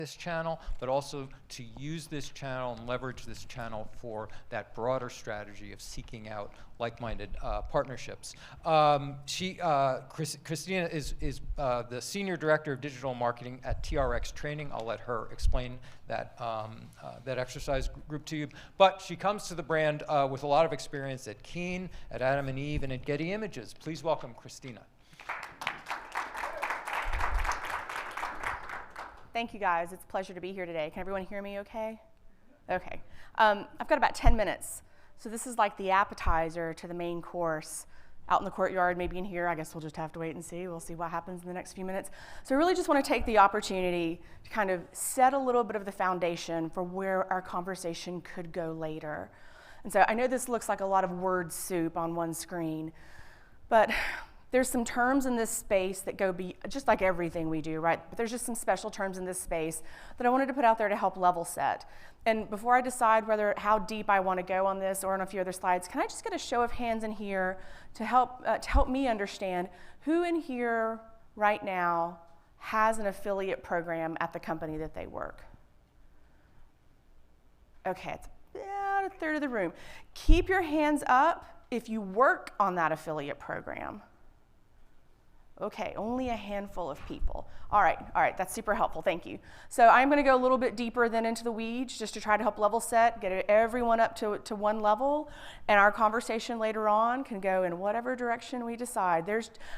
this channel, but also to use this channel and leverage this channel for that broader strategy of seeking out like-minded partnerships. Kristina is the Senior Director of Digital Marketing at TRX Training. I'll let her explain that, that exercise group to you. But she comes to the brand with a lot of experience at Keen, at Adam and Eve, and at Getty Images. Please welcome Kristina. Thank you, guys. It's a pleasure to be here today. Can everyone hear me okay? Okay. I've got about 10 minutes. So this is like the appetizer to the main course. Out in the courtyard, maybe in here, I guess we'll just have to wait and see. We'll see what happens in the next few minutes. So I really just want to take the opportunity to kind of set a little bit of the foundation for where our conversation could go later. And so I know this looks like a lot of word soup on one screen, but there's some terms in this space that go just like everything we do, right? But there's just some special terms in this space that I wanted to put out there to help level set. And before I decide how deep I want to go on this or on a few other slides, can I just get a show of hands in here to help me understand who in here right now has an affiliate program at the company that they work? Okay, it's about a third of the room. Keep your hands up if you work on that affiliate program. Okay, only a handful of people. All right, that's super helpful, thank you. So I'm gonna go a little bit deeper then into the weeds just to try to help level set, get everyone up to one level, and our conversation later on can go in whatever direction we decide.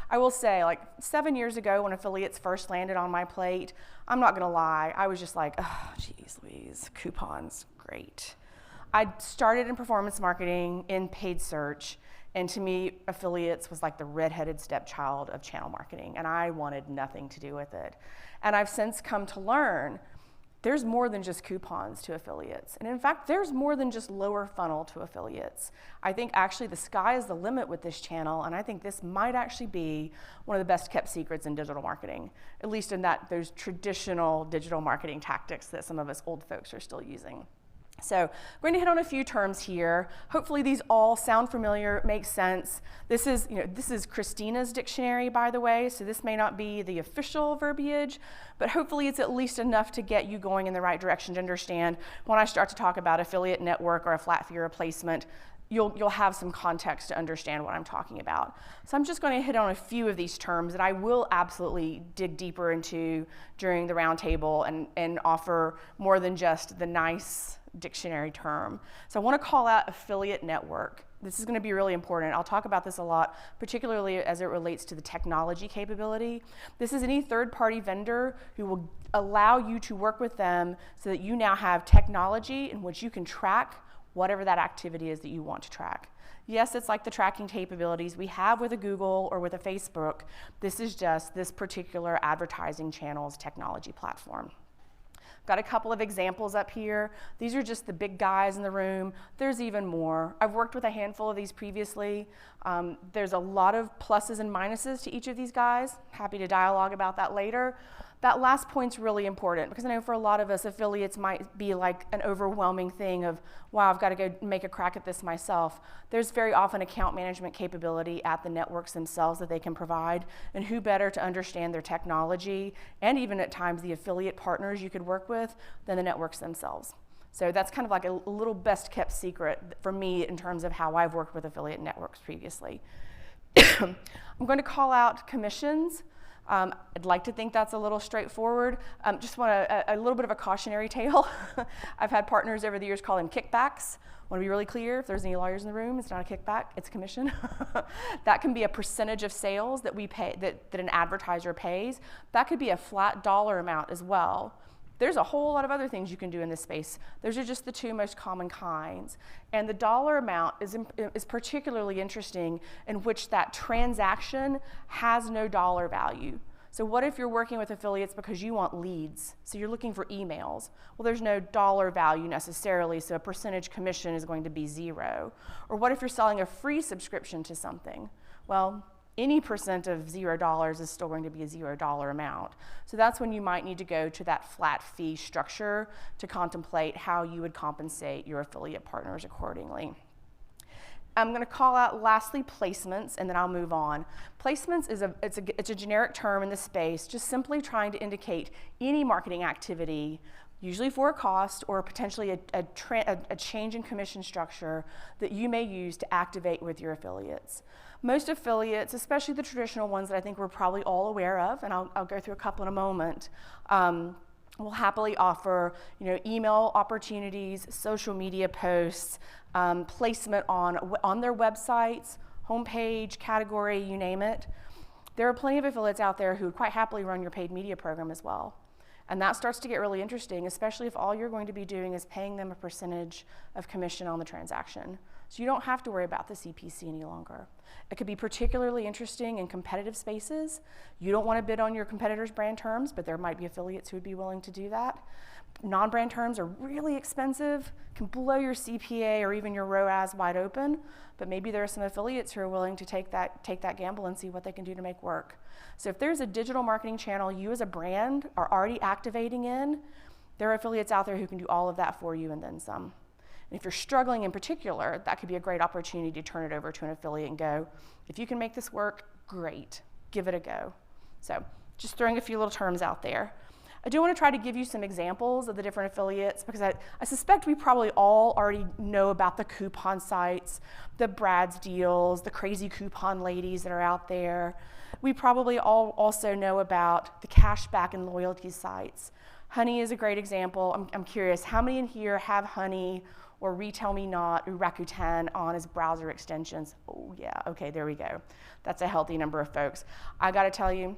I will say, like 7 years ago when affiliates first landed on my plate, I'm not gonna lie, I was just like, oh, geez Louise, coupons, great. I started in performance marketing in paid search, and to me, affiliates was like the redheaded stepchild of channel marketing, and I wanted nothing to do with it. And I've since come to learn there's more than just coupons to affiliates. And in fact, there's more than just lower funnel to affiliates. I think actually the sky is the limit with this channel, and I think this might actually be one of the best kept secrets in digital marketing, at least in that those traditional digital marketing tactics that some of us old folks are still using. So I'm going to hit on a few terms here. Hopefully these all sound familiar, make sense. This is Kristina's dictionary, by the way, so this may not be the official verbiage, but hopefully it's at least enough to get you going in the right direction to understand when I start to talk about affiliate network or a flat fee replacement, you'll have some context to understand what I'm talking about. So I'm just going to hit on a few of these terms that I will absolutely dig deeper into during the roundtable and offer more than just the nice dictionary term. So I want to call out affiliate network. This is going to be really important. I'll talk about this a lot, particularly as it relates to the technology capability. This is any third-party vendor who will allow you to work with them so that you now have technology in which you can track whatever that activity is that you want to track. Yes, it's like the tracking capabilities we have with a Google or with a Facebook. This is just this particular advertising channel's technology platform. Got a couple of examples up here. These are just the big guys in the room. There's even more. I've worked with a handful of these previously. There's a lot of pluses and minuses to each of these guys. Happy to dialogue about that later. That last point's really important because I know for a lot of us, affiliates might be like an overwhelming thing of, wow, I've got to go make a crack at this myself. There's very often account management capability at the networks themselves that they can provide, and who better to understand their technology and even at times the affiliate partners you could work with than the networks themselves. So that's kind of like a little best kept secret for me in terms of how I've worked with affiliate networks previously. I'm going to call out commissions. I'd like to think that's a little straightforward. Just want a little bit of a cautionary tale. I've had partners over the years call them kickbacks. I want to be really clear, if there's any lawyers in the room, it's not a kickback, it's a commission. That can be a percentage of sales that we pay, that an advertiser pays. That could be a flat dollar amount as well. There's a whole lot of other things you can do in this space. Those are just the two most common kinds. And the dollar amount is particularly interesting in which that transaction has no dollar value. So what if you're working with affiliates because you want leads? So you're looking for emails. Well, there's no dollar value necessarily, so a percentage commission is going to be zero. Or what if you're selling a free subscription to something? Well, any percent of $0 is still going to be a $0 amount. So that's when you might need to go to that flat fee structure to contemplate how you would compensate your affiliate partners accordingly. I'm going to call out lastly placements, and then I'll move on. Placements is it's a generic term in the space, just simply trying to indicate any marketing activity, usually for a cost or potentially a change in commission structure that you may use to activate with your affiliates. Most affiliates, especially the traditional ones that I think we're probably all aware of, and I'll go through a couple in a moment, will happily offer, email opportunities, social media posts, placement on their websites, homepage, category, you name it. There are plenty of affiliates out there who would quite happily run your paid media program as well. And that starts to get really interesting, especially if all you're going to be doing is paying them a percentage of commission on the transaction. So you don't have to worry about the CPC any longer. It could be particularly interesting in competitive spaces. You don't want to bid on your competitors' brand terms, but there might be affiliates who would be willing to do that. Non-brand terms are really expensive, can blow your CPA or even your ROAS wide open, but maybe there are some affiliates who are willing to take that gamble and see what they can do to make work. So if there's a digital marketing channel you as a brand are already activating in, there are affiliates out there who can do all of that for you and then some. And if you're struggling in particular, that could be a great opportunity to turn it over to an affiliate and go, if you can make this work, great, give it a go. So just throwing a few little terms out there. I do want to try to give you some examples of the different affiliates because I suspect we probably all already know about the coupon sites, the Brad's deals, the crazy coupon ladies that are out there. We probably all also know about the cashback and loyalty sites. Honey is a great example. I'm curious, how many in here have Honey or Retail Me Not or Rakuten on as browser extensions? Oh yeah, okay, there we go. That's a healthy number of folks. I gotta tell you,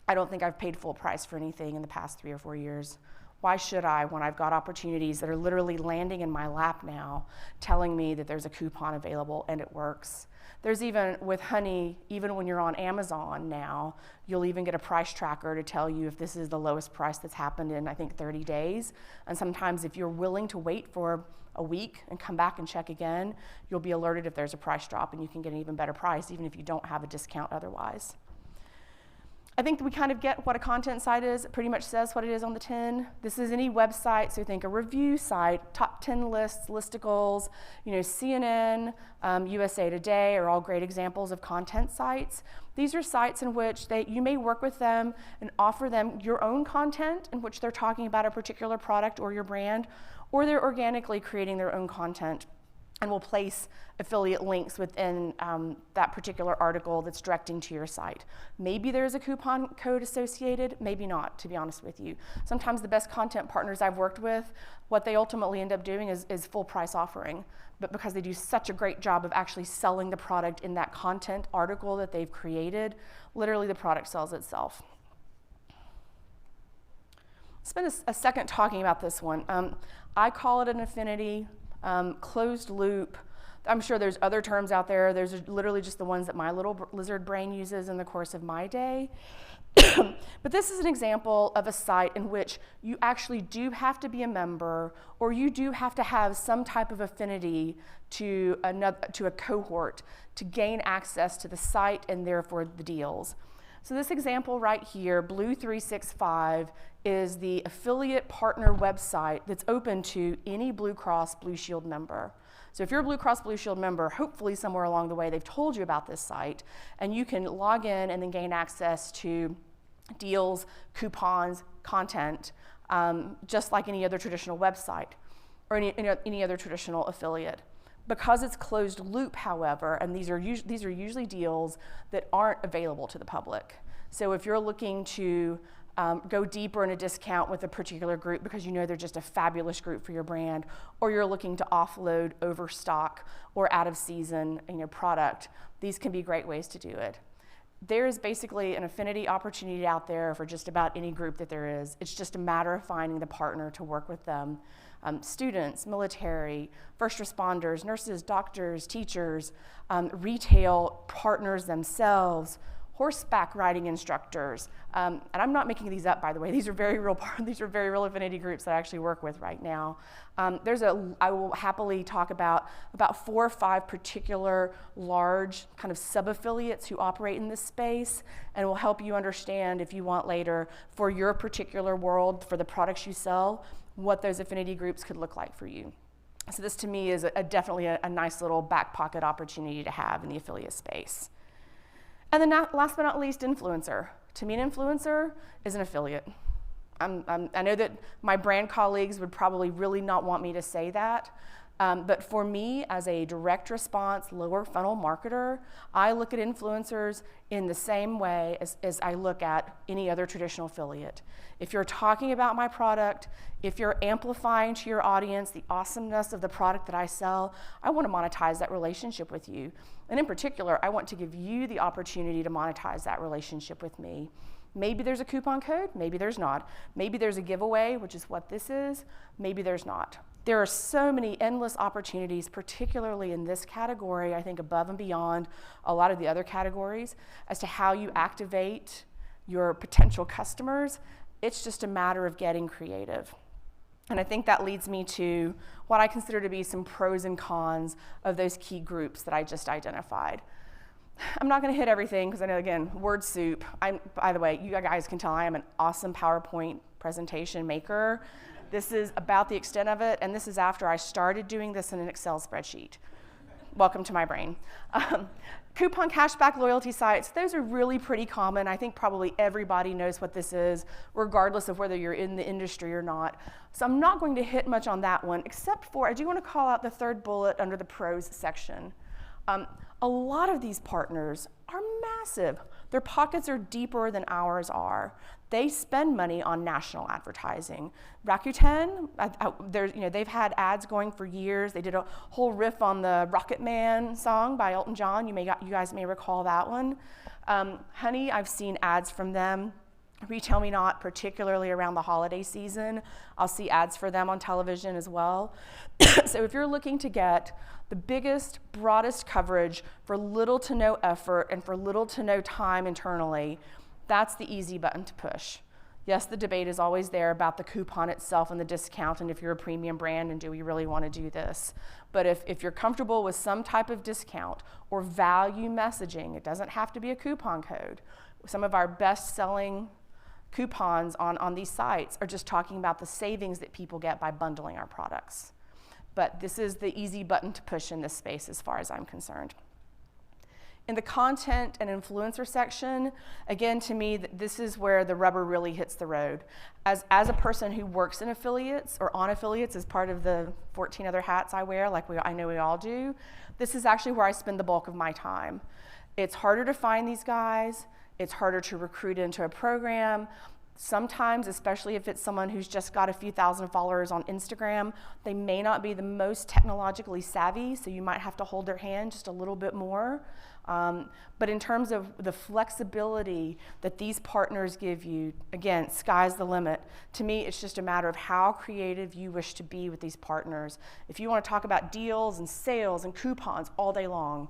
I don't think I've paid full price for anything in the past 3 or 4 years. Why should I when I've got opportunities that are literally landing in my lap now, telling me that there's a coupon available and it works? There's even, with Honey, even when you're on Amazon now, you'll even get a price tracker to tell you if this is the lowest price that's happened in, I think, 30 days. And sometimes if you're willing to wait for a week and come back and check again, you'll be alerted if there's a price drop and you can get an even better price, even if you don't have a discount otherwise. I think we kind of get what a content site is. It pretty much says what it is on the tin. This is any website, so think a review site, top 10 lists, listicles, CNN, USA Today are all great examples of content sites. These are sites in which you may work with them and offer them your own content in which they're talking about a particular product or your brand, or they're organically creating their own content and will place affiliate links within that particular article that's directing to your site. Maybe there's a coupon code associated, maybe not, to be honest with you. Sometimes the best content partners I've worked with, what they ultimately end up doing is full price offering, but because they do such a great job of actually selling the product in that content article that they've created, literally the product sells itself. Spend a second talking about this one. I call it an affinity. Closed loop. I'm sure there's other terms out there. There's literally just the ones that my little lizard brain uses in the course of my day. But this is an example of a site in which you actually do have to be a member, or you do have to have some type of affinity to a cohort to gain access to the site and therefore the deals. So this example right here, Blue 365, is the affiliate partner website that's open to any Blue Cross Blue Shield member. So if you're a Blue Cross Blue Shield member, hopefully somewhere along the way they've told you about this site, and you can log in and then gain access to deals, coupons, content, just like any other traditional website or any other traditional affiliate. Because it's closed loop, however, and these are usually deals that aren't available to the public. So if you're looking to go deeper in a discount with a particular group because you know they're just a fabulous group for your brand, or you're looking to offload overstock or out of season product, these can be great ways to do it. There is basically an affinity opportunity out there for just about any group that there is. It's just a matter of finding the partner to work with them. Students, military, first responders, nurses, doctors, teachers, retail partners themselves, horseback riding instructors, and I'm not making these up, by the way. These are very real affinity groups that I actually work with right now. I will happily talk about 4 or 5 particular large kind of sub-affiliates who operate in this space, and will help you understand, if you want later, for your particular world, for the products you sell, what those affinity groups could look like for you. So this to me is definitely a nice little back pocket opportunity to have in the affiliate space. And then last but not least, influencer. To me, an influencer is an affiliate. I know that my brand colleagues would probably really not want me to say that, but for me, as a direct response, lower funnel marketer, I look at influencers in the same way as I look at any other traditional affiliate. If you're talking about my product, if you're amplifying to your audience the awesomeness of the product that I sell, I want to monetize that relationship with you. And in particular, I want to give you the opportunity to monetize that relationship with me. Maybe there's a coupon code, maybe there's not. Maybe there's a giveaway, which is what this is, maybe there's not. There are so many endless opportunities, particularly in this category, I think above and beyond a lot of the other categories, as to how you activate your potential customers. It's just a matter of getting creative. And I think that leads me to what I consider to be some pros and cons of those key groups that I just identified. I'm not going to hit everything because I know, again, word soup. By the way, you guys can tell I am an awesome PowerPoint presentation maker. This is about the extent of it, and this is after I started doing this in an Excel spreadsheet. Welcome to my brain. Coupon cashback loyalty sites, those are really pretty common. I think probably everybody knows what this is, regardless of whether you're in the industry or not. So I'm not going to hit much on that one, except for I do want to call out the third bullet under the pros section. A lot of these partners are massive. Their pockets are deeper than ours are. They spend money on national advertising. Rakuten, they've had ads going for years. They did a whole riff on the Rocket Man song by Elton John. You guys may recall that one. Honey, I've seen ads from them. Retail Me Not, particularly around the holiday season. I'll see ads for them on television as well. So if you're looking to get the biggest, broadest coverage for little to no effort and for little to no time internally, that's the easy button to push. Yes, the debate is always there about the coupon itself and the discount and if you're a premium brand and do we really want to do this. But if you're comfortable with some type of discount or value messaging, it doesn't have to be a coupon code. Some of our best-selling coupons on these sites are just talking about the savings that people get by bundling our products. But this is the easy button to push in this space as far as I'm concerned. In the content and influencer section, again, to me, this is where the rubber really hits the road. As a person who works in affiliates or on affiliates as part of the 14 other hats I wear, like I know we all do, this is actually where I spend the bulk of my time. It's harder to find these guys. It's harder to recruit into a program. Sometimes, especially if it's someone who's just got a few thousand followers on Instagram, they may not be the most technologically savvy, so you might have to hold their hand just a little bit more. But in terms of the flexibility that these partners give you, again, sky's the limit. To me, it's just a matter of how creative you wish to be with these partners. If you want to talk about deals and sales and coupons all day long,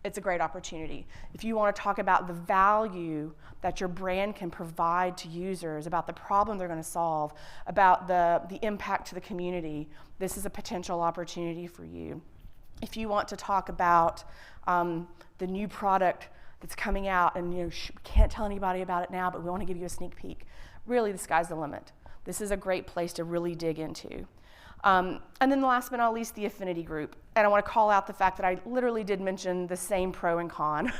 it's a great opportunity. If you want to talk about the value that your brand can provide to users, about the problem they're going to solve, about the impact to the community, this is a potential opportunity for you. If you want to talk about the new product that's coming out and we can't tell anybody about it now, but we want to give you a sneak peek, really the sky's the limit. This is a great place to really dig into. And then last but not least, the affinity group. And I want to call out the fact that I literally did mention the same pro and con,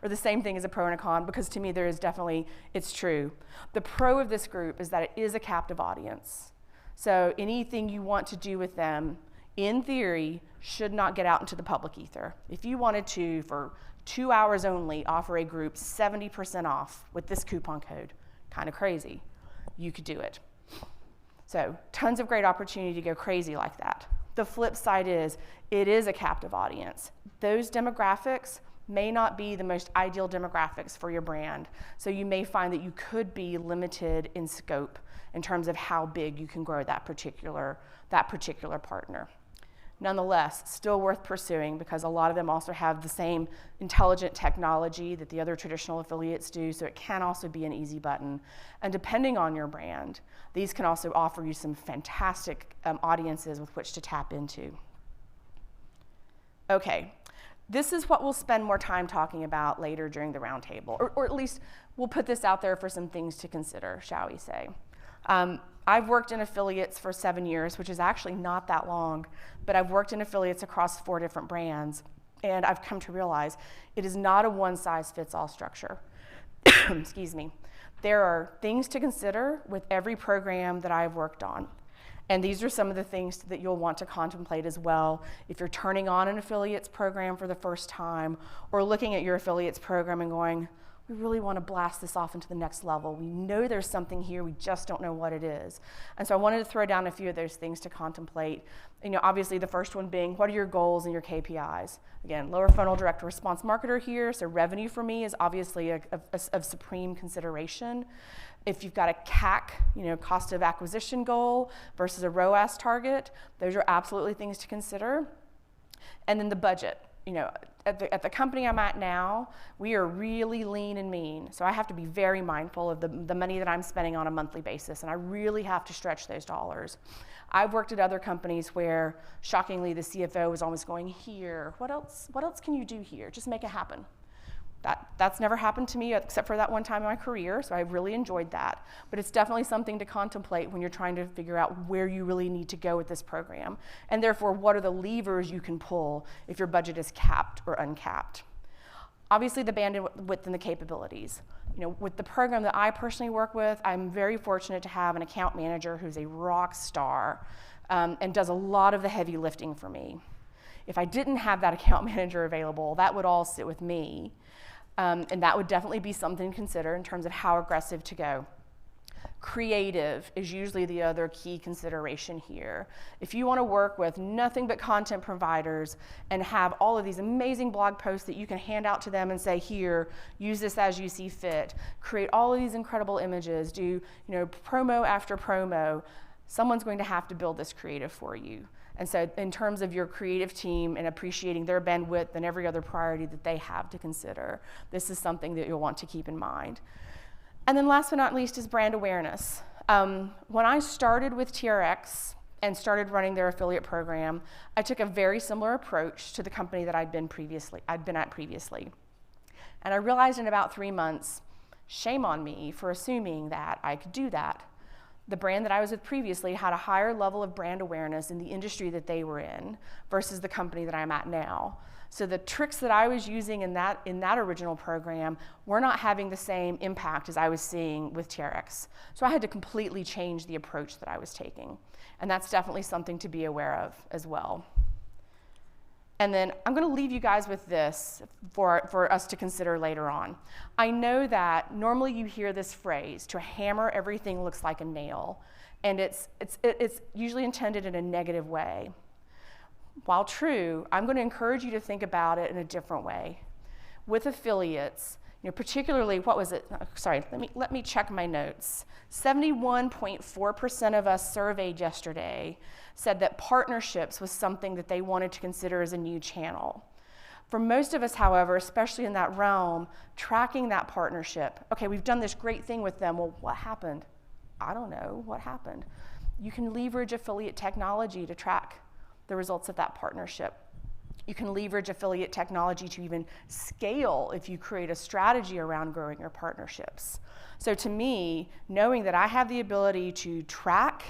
or the same thing as a pro and a con, because to me there is definitely, it's true. The pro of this group is that it is a captive audience. So anything you want to do with them, in theory, should not get out into the public ether. If you wanted to, for 2 hours only, offer a group 70% off with this coupon code, kind of crazy, you could do it. So tons of great opportunity to go crazy like that. The flip side is, it is a captive audience. Those demographics may not be the most ideal demographics for your brand. So you may find that you could be limited in scope in terms of how big you can grow that particular partner. Nonetheless, still worth pursuing because a lot of them also have the same intelligent technology that the other traditional affiliates do, so it can also be an easy button. And depending on your brand, these can also offer you some fantastic audiences with which to tap into. Okay, this is what we'll spend more time talking about later during the roundtable, or at least we'll put this out there for some things to consider, shall we say. I've worked in affiliates for 7 years, which is actually not that long, but I've worked in affiliates across 4 different brands, and I've come to realize it is not a one-size-fits-all structure. Excuse me. There are things to consider with every program that I've worked on. And these are some of the things that you'll want to contemplate as well if you're turning on an affiliates program for the first time, or looking at your affiliates program and going, we really want to blast this off into the next level. We know there's something here, we just don't know what it is. And so I wanted to throw down a few of those things to contemplate. Obviously the first one being, what are your goals and your KPIs? Again, lower funnel direct response marketer here, so revenue for me is obviously of supreme consideration. If you've got a CAC, cost of acquisition goal versus a ROAS target, those are absolutely things to consider. And then the budget. At the company I'm at now, we are really lean and mean. So I have to be very mindful of the money that I'm spending on a monthly basis, and I really have to stretch those dollars. I've worked at other companies where, shockingly, the CFO was always going, here, what else can you do here? Just make it happen. That's never happened to me except for that one time in my career, so I really enjoyed that. But it's definitely something to contemplate when you're trying to figure out where you really need to go with this program. And therefore, what are the levers you can pull if your budget is capped or uncapped? Obviously, the bandwidth and the capabilities. With the program that I personally work with, I'm very fortunate to have an account manager who's a rock star and does a lot of the heavy lifting for me. If I didn't have that account manager available, that would all sit with me. And that would definitely be something to consider in terms of how aggressive to go. Creative is usually the other key consideration here. If you want to work with nothing but content providers and have all of these amazing blog posts that you can hand out to them and say, here, use this as you see fit, create all of these incredible images, do promo after promo, someone's going to have to build this creative for you. And so in terms of your creative team and appreciating their bandwidth and every other priority that they have to consider, this is something that you'll want to keep in mind. And then last but not least is brand awareness. When I started with TRX and started running their affiliate program, I took a very similar approach to the company that I'd been at previously. And I realized in about 3 months, shame on me for assuming that I could do that. The brand that I was with previously had a higher level of brand awareness in the industry that they were in versus the company that I'm at now. So the tricks that I was using in that original program were not having the same impact as I was seeing with TRX. So I had to completely change the approach that I was taking. And that's definitely something to be aware of as well. And then I'm going to leave you guys with this for us to consider later on. I know that normally you hear this phrase, to hammer everything looks like a nail, and it's usually intended in a negative way. While true, I'm going to encourage you to think about it in a different way. With affiliates, particularly, what was it? Sorry, let me check my notes. 71.4% of us surveyed yesterday said that partnerships was something that they wanted to consider as a new channel. For most of us, however, especially in that realm, tracking that partnership, okay, we've done this great thing with them, well, what happened? I don't know, what happened? You can leverage affiliate technology to track the results of that partnership. You can leverage affiliate technology to even scale if you create a strategy around growing your partnerships. So to me, knowing that I have the ability to track,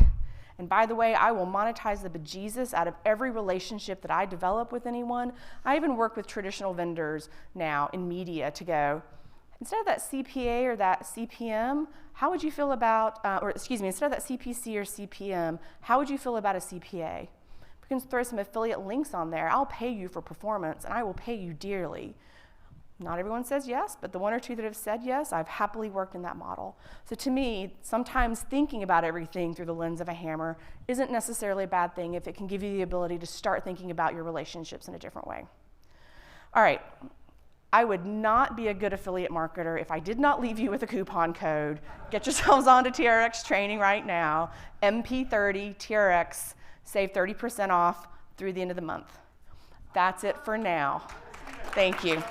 and by the way, I will monetize the bejesus out of every relationship that I develop with anyone. I even work with traditional vendors now in media to go, instead of that CPA or that CPM, how would you feel about, instead of that CPC or CPM, how would you feel about a CPA? We can throw some affiliate links on there. I'll pay you for performance, and I will pay you dearly. Not everyone says yes, but the 1 or 2 that have said yes, I've happily worked in that model. So to me, sometimes thinking about everything through the lens of a hammer isn't necessarily a bad thing if it can give you the ability to start thinking about your relationships in a different way. All right, I would not be a good affiliate marketer if I did not leave you with a coupon code. Get yourselves onto TRX training right now, MP30 TRX, save 30% off through the end of the month. That's it for now. Thank you.